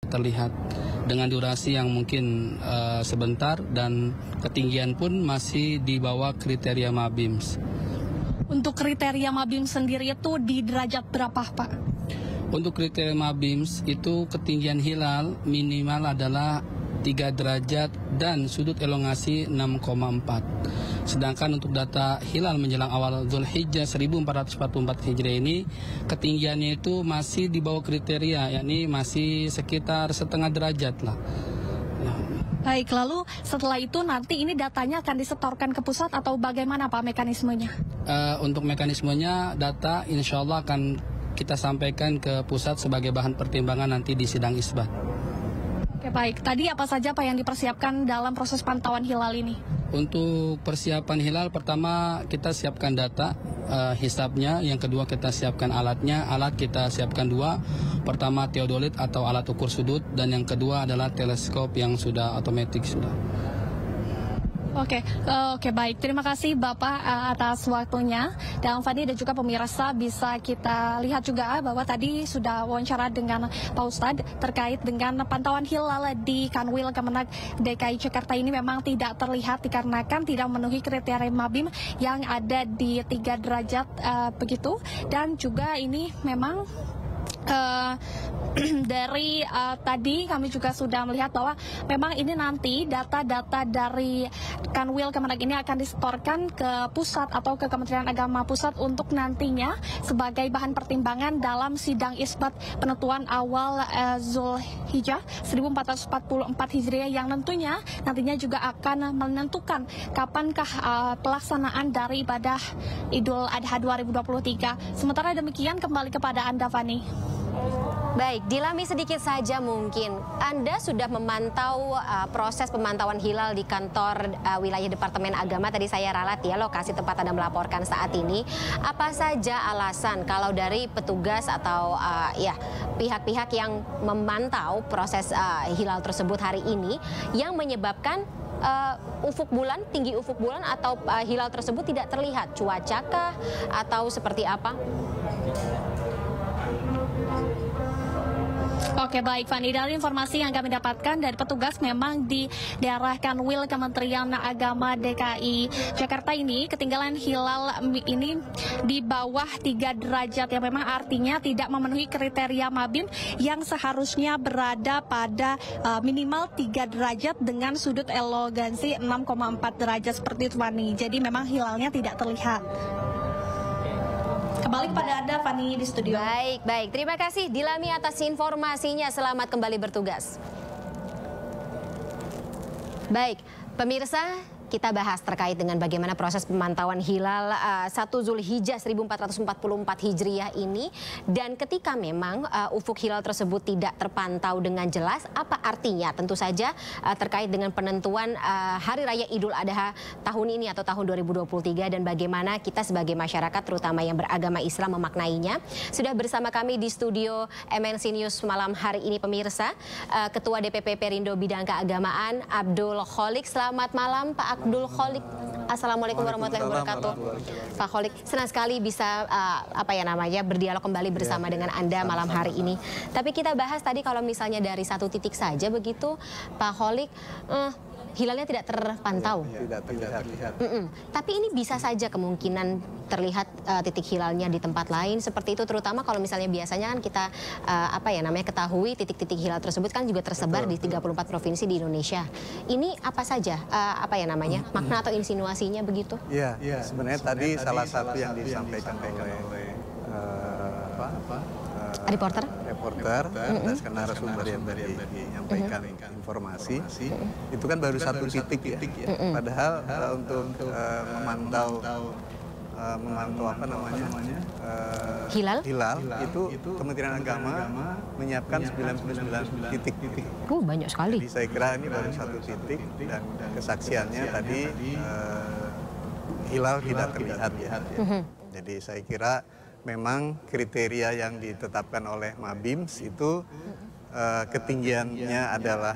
terlihat dengan durasi yang mungkin sebentar dan ketinggian pun masih di bawah kriteria MABIMS. Untuk kriteria MABIMS sendiri itu di derajat berapa, Pak? Untuk kriteria MABIMS itu ketinggian hilal minimal adalah 3 derajat dan sudut elongasi 6,4. Sedangkan untuk data hilal menjelang awal Zulhijjah 1444 Hijriah ini ketinggiannya itu masih di bawah kriteria, yakni masih sekitar setengah derajat lah. Baik, lalu setelah itu nanti ini datanya akan disetorkan ke pusat atau bagaimana Pak mekanismenya? Untuk mekanismenya data insya Allah akan kita sampaikan ke pusat sebagai bahan pertimbangan nanti di sidang isbat. Oke, baik. Tadi apa saja Pak yang dipersiapkan dalam proses pantauan hilal ini? Untuk persiapan hilal, pertama kita siapkan data hisabnya, yang kedua kita siapkan alatnya. Alat kita siapkan 2, pertama teodolit atau alat ukur sudut, dan yang kedua adalah teleskop yang sudah otomatis sudah. Oke, baik. Terima kasih Bapak atas waktunya. Dan Fani dan juga pemirsa bisa kita lihat juga bahwa tadi sudah wawancara dengan Pak Ustadz terkait dengan pantauan hilal di Kanwil Kemenag DKI Jakarta ini memang tidak terlihat dikarenakan tidak memenuhi kriteria MABIM yang ada di 3 derajat begitu. Dan juga ini memang dari tadi kami juga sudah melihat bahwa memang ini nanti data-data dari Kanwil Kemenag ini akan disetorkan ke pusat atau ke Kementerian Agama Pusat untuk nantinya sebagai bahan pertimbangan dalam sidang isbat penentuan awal Zulhijjah 1444 Hijriah yang nantinya juga akan menentukan kapankah pelaksanaan dari ibadah Idul Adha 2023. Sementara demikian kembali kepada Anda Fani. Baik, Dilami sedikit saja mungkin. Anda sudah memantau proses pemantauan hilal di kantor wilayah Departemen Agama. Tadi saya ralat ya lokasi tempat Anda melaporkan saat ini. Apa saja alasan kalau dari petugas atau pihak-pihak yang memantau proses hilal tersebut hari ini yang menyebabkan tinggi ufuk bulan atau hilal tersebut tidak terlihat? Cuaca kah atau seperti apa? Oke, baik Fani, dari informasi yang kami dapatkan dari petugas memang di daerah Kanwil Kementerian Agama DKI Jakarta ini ketinggalan hilal ini di bawah 3 derajat yang memang artinya tidak memenuhi kriteria MABIM yang seharusnya berada pada minimal 3 derajat dengan sudut elongasi 6,4 derajat seperti itu Fani. Jadi memang hilalnya tidak terlihat. Kembali kepada Anda, Fani, di studio. Baik. Terima kasih Dilami atas informasinya. Selamat kembali bertugas. Baik, pemirsa, kita bahas terkait dengan bagaimana proses pemantauan hilal 1 Zulhijjah 1444 Hijriah ini. Dan ketika memang ufuk hilal tersebut tidak terpantau dengan jelas, apa artinya? Tentu saja terkait dengan penentuan Hari Raya Idul Adha tahun ini atau tahun 2023 dan bagaimana kita sebagai masyarakat terutama yang beragama Islam memaknainya. Sudah bersama kami di studio MNC News malam hari ini pemirsa, Ketua DPP Perindo Bidang Keagamaan Abdul Kholik. Selamat malam Pak Abdul Kholik. Assalamualaikum warahmatullahi wabarakatuh. Pak Kholik, senang sekali bisa berdialog kembali bersama dengan Anda malam hari ini. Tapi kita bahas tadi kalau misalnya dari satu titik saja begitu, Pak Kholik, hilalnya tidak terpantau. Tidak terlihat. Tapi ini bisa saja kemungkinan terlihat titik hilalnya di tempat lain seperti itu, terutama kalau misalnya biasanya kan kita ketahui titik-titik hilal tersebut kan juga tersebar di 34 provinsi di Indonesia. Ini apa saja makna atau insinuasinya begitu? Iya, sebenarnya tadi salah satu yang disampaikan oleh reporter berdasarkan narasumber yang tadi menyampaikan informasi itu kan baru satu titik ya. Padahal untuk memantau hilal itu Kementerian Agama menyiapkan 99 titik. Banyak sekali. Jadi saya kira ini baru satu titik dan kesaksiannya tadi hilal tidak terlihat ya. Jadi saya kira memang kriteria yang ditetapkan oleh MABIMS itu ketinggiannya adalah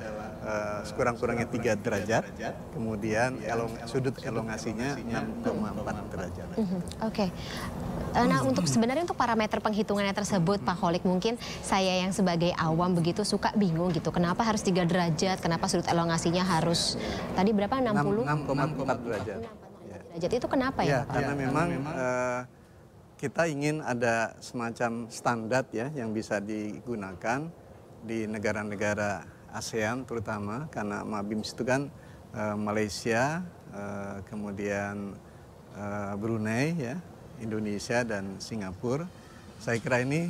sekurang-kurangnya 3 derajat, kemudian sudut elongasinya 6,4 derajat. Oke. Nah, sebenarnya untuk parameter penghitungannya tersebut, Pak Kholik, mungkin saya yang sebagai awam begitu suka bingung gitu. Kenapa harus 3 derajat? Kenapa sudut elongasinya harus tadi berapa? 60? 6,4 derajat. 6,4 derajat itu kenapa ya, Pak? Karena memang kita ingin ada semacam standar ya yang bisa digunakan di negara-negara ASEAN terutama, karena MABIMS itu kan Malaysia, kemudian Brunei ya, Indonesia dan Singapura. Saya kira ini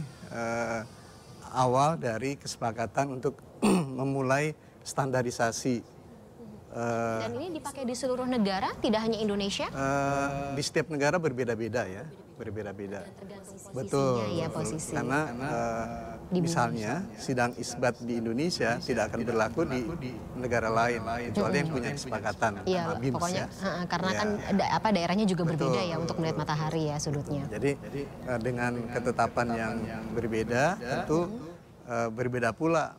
awal dari kesepakatan untuk memulai standarisasi. Dan ini dipakai di seluruh negara, tidak hanya Indonesia? Di setiap negara berbeda-beda ya, berbeda-beda. Betul, ya, posisi. Karena misalnya sidang isbat di Indonesia tidak akan berlaku di negara lain kecuali yang punya kesepakatan. Iya, MABIMS, pokoknya ya. karena kan daerahnya juga berbeda ya untuk melihat matahari ya sudutnya. Jadi dengan ketetapan yang berbeda tentu berbeda pula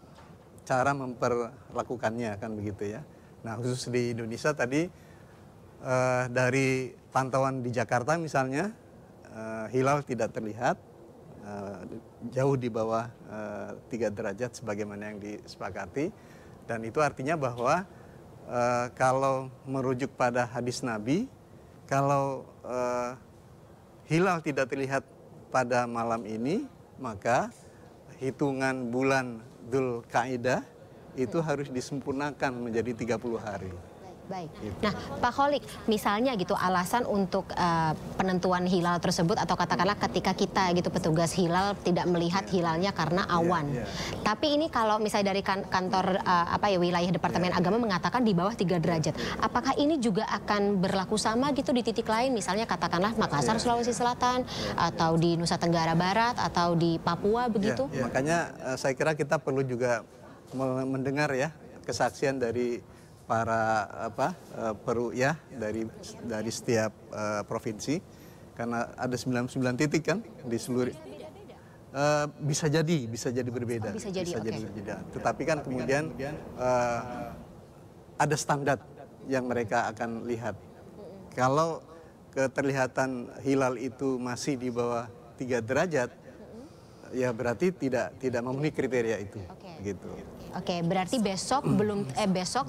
cara memperlakukannya, kan begitu ya. Nah, khusus di Indonesia tadi dari pantauan di Jakarta misalnya hilal tidak terlihat jauh di bawah 3 derajat sebagaimana yang disepakati, dan itu artinya bahwa kalau merujuk pada hadis Nabi, kalau hilal tidak terlihat pada malam ini, maka hitungan bulan Dzulqa'dah itu harus disempurnakan menjadi 30 hari. Baik. Nah, Pak Kholik, misalnya gitu alasan untuk penentuan hilal tersebut, atau katakanlah ketika kita gitu petugas hilal tidak melihat hilalnya karena awan. Tapi ini kalau misalnya dari kantor wilayah Departemen Agama mengatakan di bawah 3 derajat. Apakah ini juga akan berlaku sama gitu di titik lain, misalnya katakanlah Makassar, Sulawesi Selatan, atau di Nusa Tenggara Barat, atau di Papua begitu? Makanya saya kira kita perlu juga mendengar ya kesaksian dari para peruqyah dari setiap provinsi, karena ada 99 titik kan di seluruh. Bisa jadi berbeda. Bisa jadi berbeda. Tetapi kan kemudian ada standar yang mereka akan lihat. Kalau keterlihatan hilal itu masih di bawah 3 derajat, ya berarti tidak memenuhi kriteria itu. Gitu. Oke, berarti besok belum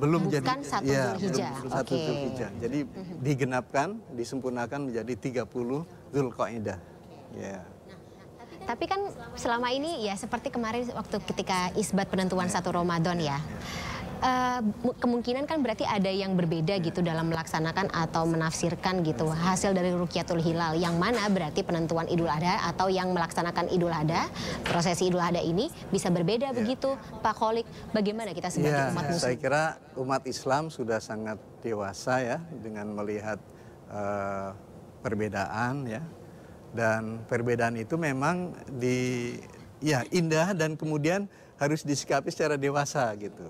belum bukan jadi, 1 Dzulhijjah. Satu Dzulhijjah. Jadi digenapkan, disempurnakan menjadi 30 Dzulqa'dah. Ya. Tapi kan selama ini ya seperti kemarin waktu ketika isbat penentuan 1 Ramadan ya. Kemungkinan kan berarti ada yang berbeda gitu dalam melaksanakan atau menafsirkan gitu hasil dari Rukyatul Hilal, yang mana berarti penentuan Idul Adha atau yang melaksanakan Idul Adha, prosesi Idul Adha ini bisa berbeda begitu, Pak Kholik. Bagaimana kita sebagai umat muslim? Saya kira umat Islam sudah sangat dewasa ya dengan melihat perbedaan ya, dan perbedaan itu memang indah dan kemudian harus disikapi secara dewasa gitu.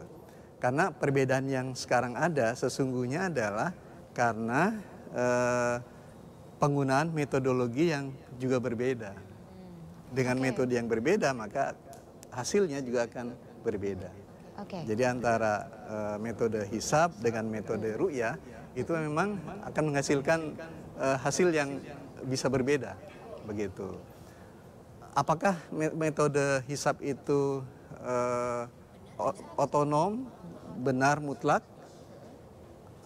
Karena perbedaan yang sekarang ada sesungguhnya adalah karena penggunaan metodologi yang juga berbeda. Dengan metode yang berbeda maka hasilnya juga akan berbeda. Jadi antara metode hisab dengan metode ru'yah itu memang akan menghasilkan hasil yang bisa berbeda, begitu. Apakah metode hisab itu otonom, benar mutlak,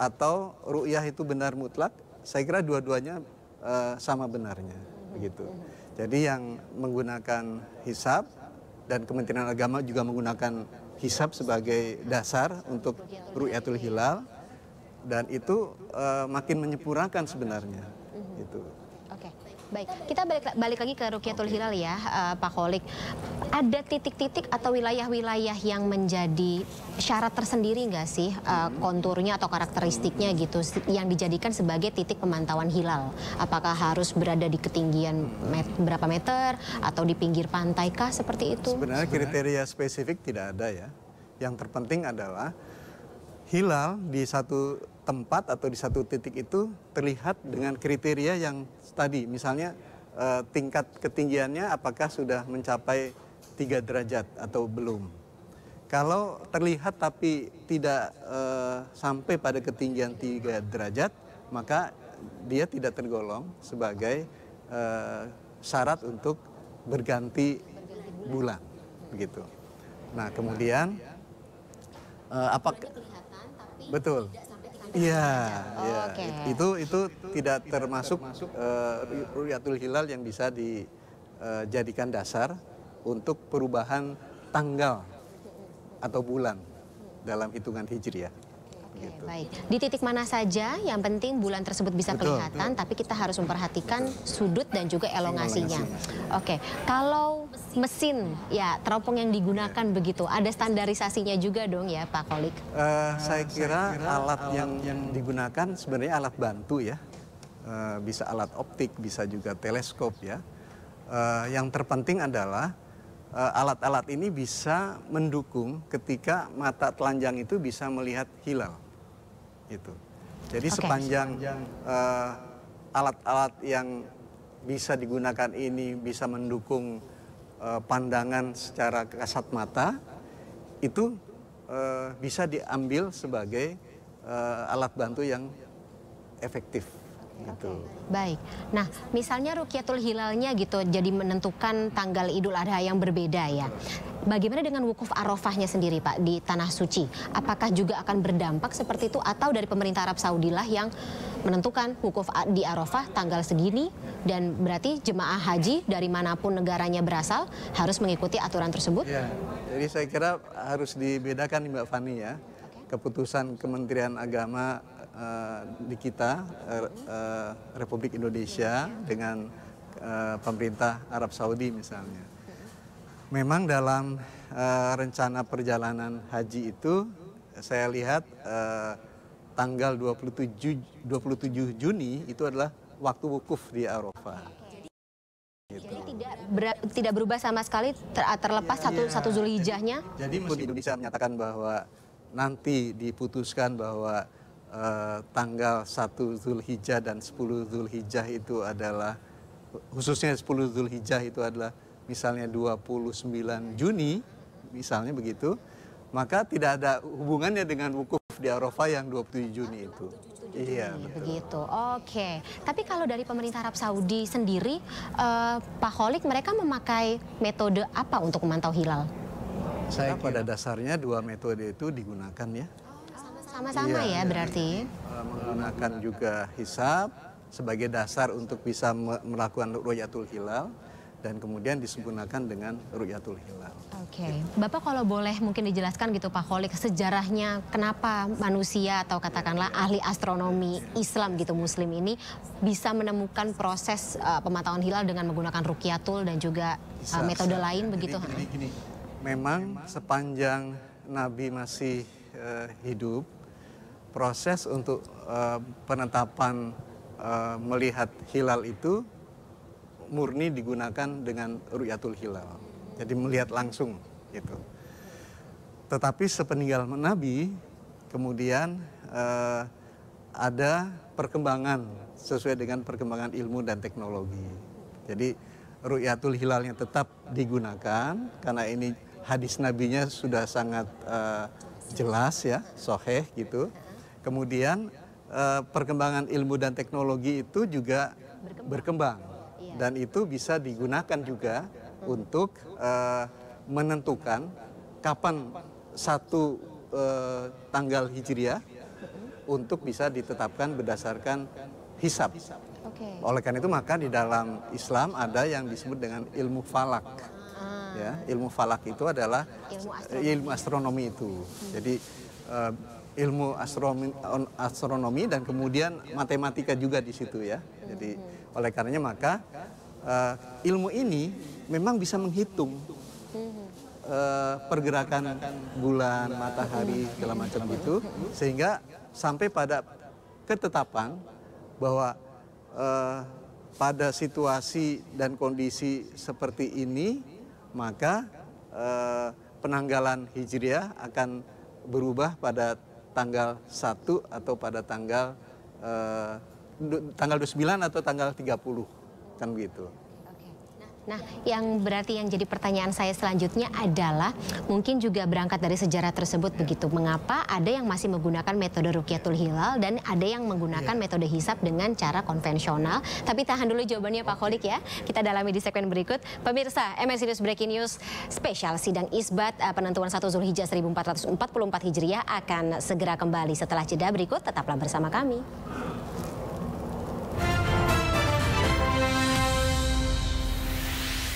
atau ru'yah itu benar mutlak? Saya kira dua-duanya sama benarnya, begitu. Jadi yang menggunakan hisab, dan Kementerian Agama juga menggunakan hisab sebagai dasar untuk ru'yatul hilal, dan itu makin menyempurnakan sebenarnya, gitu. Baik, kita balik lagi ke Rukyatul Hilal ya, Pak Kholik. Ada titik-titik atau wilayah-wilayah yang menjadi syarat tersendiri nggak sih konturnya atau karakteristiknya gitu yang dijadikan sebagai titik pemantauan hilal? Apakah harus berada di ketinggian berapa meter atau di pinggir pantai kah, seperti itu? Sebenarnya kriteria spesifik tidak ada ya. Yang terpenting adalah hilal di satu tempat atau di satu titik itu terlihat dengan kriteria yang tadi, misalnya tingkat ketinggiannya apakah sudah mencapai 3 derajat atau belum. Kalau terlihat tapi tidak sampai pada ketinggian 3 derajat, maka dia tidak tergolong sebagai syarat untuk berganti bulan, begitu. Nah, kemudian apakah betul? Iya, ya. Itu tidak termasuk ru'yatul hilal yang bisa dijadikan dasar untuk perubahan tanggal atau bulan dalam hitungan hijriah. Gitu. Baik, di titik mana saja yang penting bulan tersebut bisa kelihatan, tapi kita harus memperhatikan sudut dan juga elongasinya. Oke, kalau mesin ya teropong yang digunakan begitu, ada standarisasinya juga dong ya Pak Kholik? Saya kira alat yang digunakan sebenarnya alat bantu ya, bisa alat optik, bisa juga teleskop ya. Yang terpenting adalah alat-alat ini bisa mendukung ketika mata telanjang itu bisa melihat hilal. Gitu. Jadi sepanjang alat-alat yang bisa digunakan ini bisa mendukung pandangan secara kasat mata, itu bisa diambil sebagai alat bantu yang efektif. Gitu. Baik. Nah, misalnya rukyatul hilalnya gitu jadi menentukan tanggal Idul Adha yang berbeda ya. Bagaimana dengan wukuf Arafahnya sendiri Pak di Tanah Suci? Apakah juga akan berdampak seperti itu atau dari pemerintah Arab Saudi lah yang menentukan wukuf di Arafah tanggal segini dan berarti jemaah haji dari manapun negaranya berasal harus mengikuti aturan tersebut? Ya, jadi saya kira harus dibedakan Mbak Fani ya. Keputusan Kementerian Agama di kita Republik Indonesia dengan pemerintah Arab Saudi misalnya. Memang dalam rencana perjalanan haji itu saya lihat tanggal 27 Juni itu adalah waktu wukuf di Arafah. Jadi tidak berubah sama sekali terlepas satu Zulhijjahnya. Jadi Indonesia menyatakan bahwa nanti diputuskan bahwa tanggal 1 Zulhijjah dan 10 Zulhijjah itu adalah, khususnya 10 Zulhijjah itu adalah misalnya 29 Juni, misalnya begitu, maka tidak ada hubungannya dengan wukuf di Arafah yang 27 Juni itu. Iya, begitu. Oke. Tapi kalau dari pemerintah Arab Saudi sendiri, Pak Kholik, mereka memakai metode apa untuk memantau hilal? Saya pada dasarnya dua metode itu digunakan ya. Sama-sama ya berarti. Menggunakan juga hisab sebagai dasar untuk bisa melakukan ru'yatul hilal dan kemudian disempurnakan dengan ru'yatul hilal. Oke. Bapak kalau boleh mungkin dijelaskan gitu Pak Kholik sejarahnya kenapa manusia atau katakanlah ahli astronomi Islam gitu Muslim ini bisa menemukan proses pemantauan hilal dengan menggunakan ruqyatul dan juga metode lain begitu. Jadi gini, memang sepanjang Nabi masih hidup, proses untuk penetapan melihat hilal itu murni digunakan dengan ru'yatul hilal. Jadi melihat langsung gitu. Tetapi sepeninggal Nabi kemudian ada perkembangan sesuai dengan perkembangan ilmu dan teknologi. Jadi ru'yatul hilalnya tetap digunakan karena ini hadis nabinya sudah sangat jelas ya, sahih gitu. Kemudian perkembangan ilmu dan teknologi itu juga berkembang dan itu bisa digunakan juga untuk menentukan kapan satu tanggal hijriah untuk bisa ditetapkan berdasarkan hisab. Oleh karena itu maka di dalam Islam ada yang disebut dengan ilmu falak. Ya, ilmu falak itu adalah ilmu astronomi itu. Jadi ilmu astronomi dan kemudian matematika juga di situ ya. Jadi oleh karenanya maka ilmu ini memang bisa menghitung pergerakan bulan, matahari segala macam itu sehingga sampai pada ketetapan bahwa pada situasi dan kondisi seperti ini maka penanggalan hijriah akan berubah pada tanggal 1 atau pada tanggal 29 atau tanggal 30 kan gitu. Nah, yang berarti yang jadi pertanyaan saya selanjutnya adalah mungkin juga berangkat dari sejarah tersebut begitu. Mengapa ada yang masih menggunakan metode Ruqyatul Hilal dan ada yang menggunakan metode hisab dengan cara konvensional? Tapi tahan dulu jawabannya Pak Kholik ya. Kita dalami di segmen berikut. Pemirsa, MNC News Breaking News spesial sidang isbat penentuan 1 Zulhijjah 1444 Hijriah akan segera kembali setelah jeda berikut. Tetaplah bersama kami.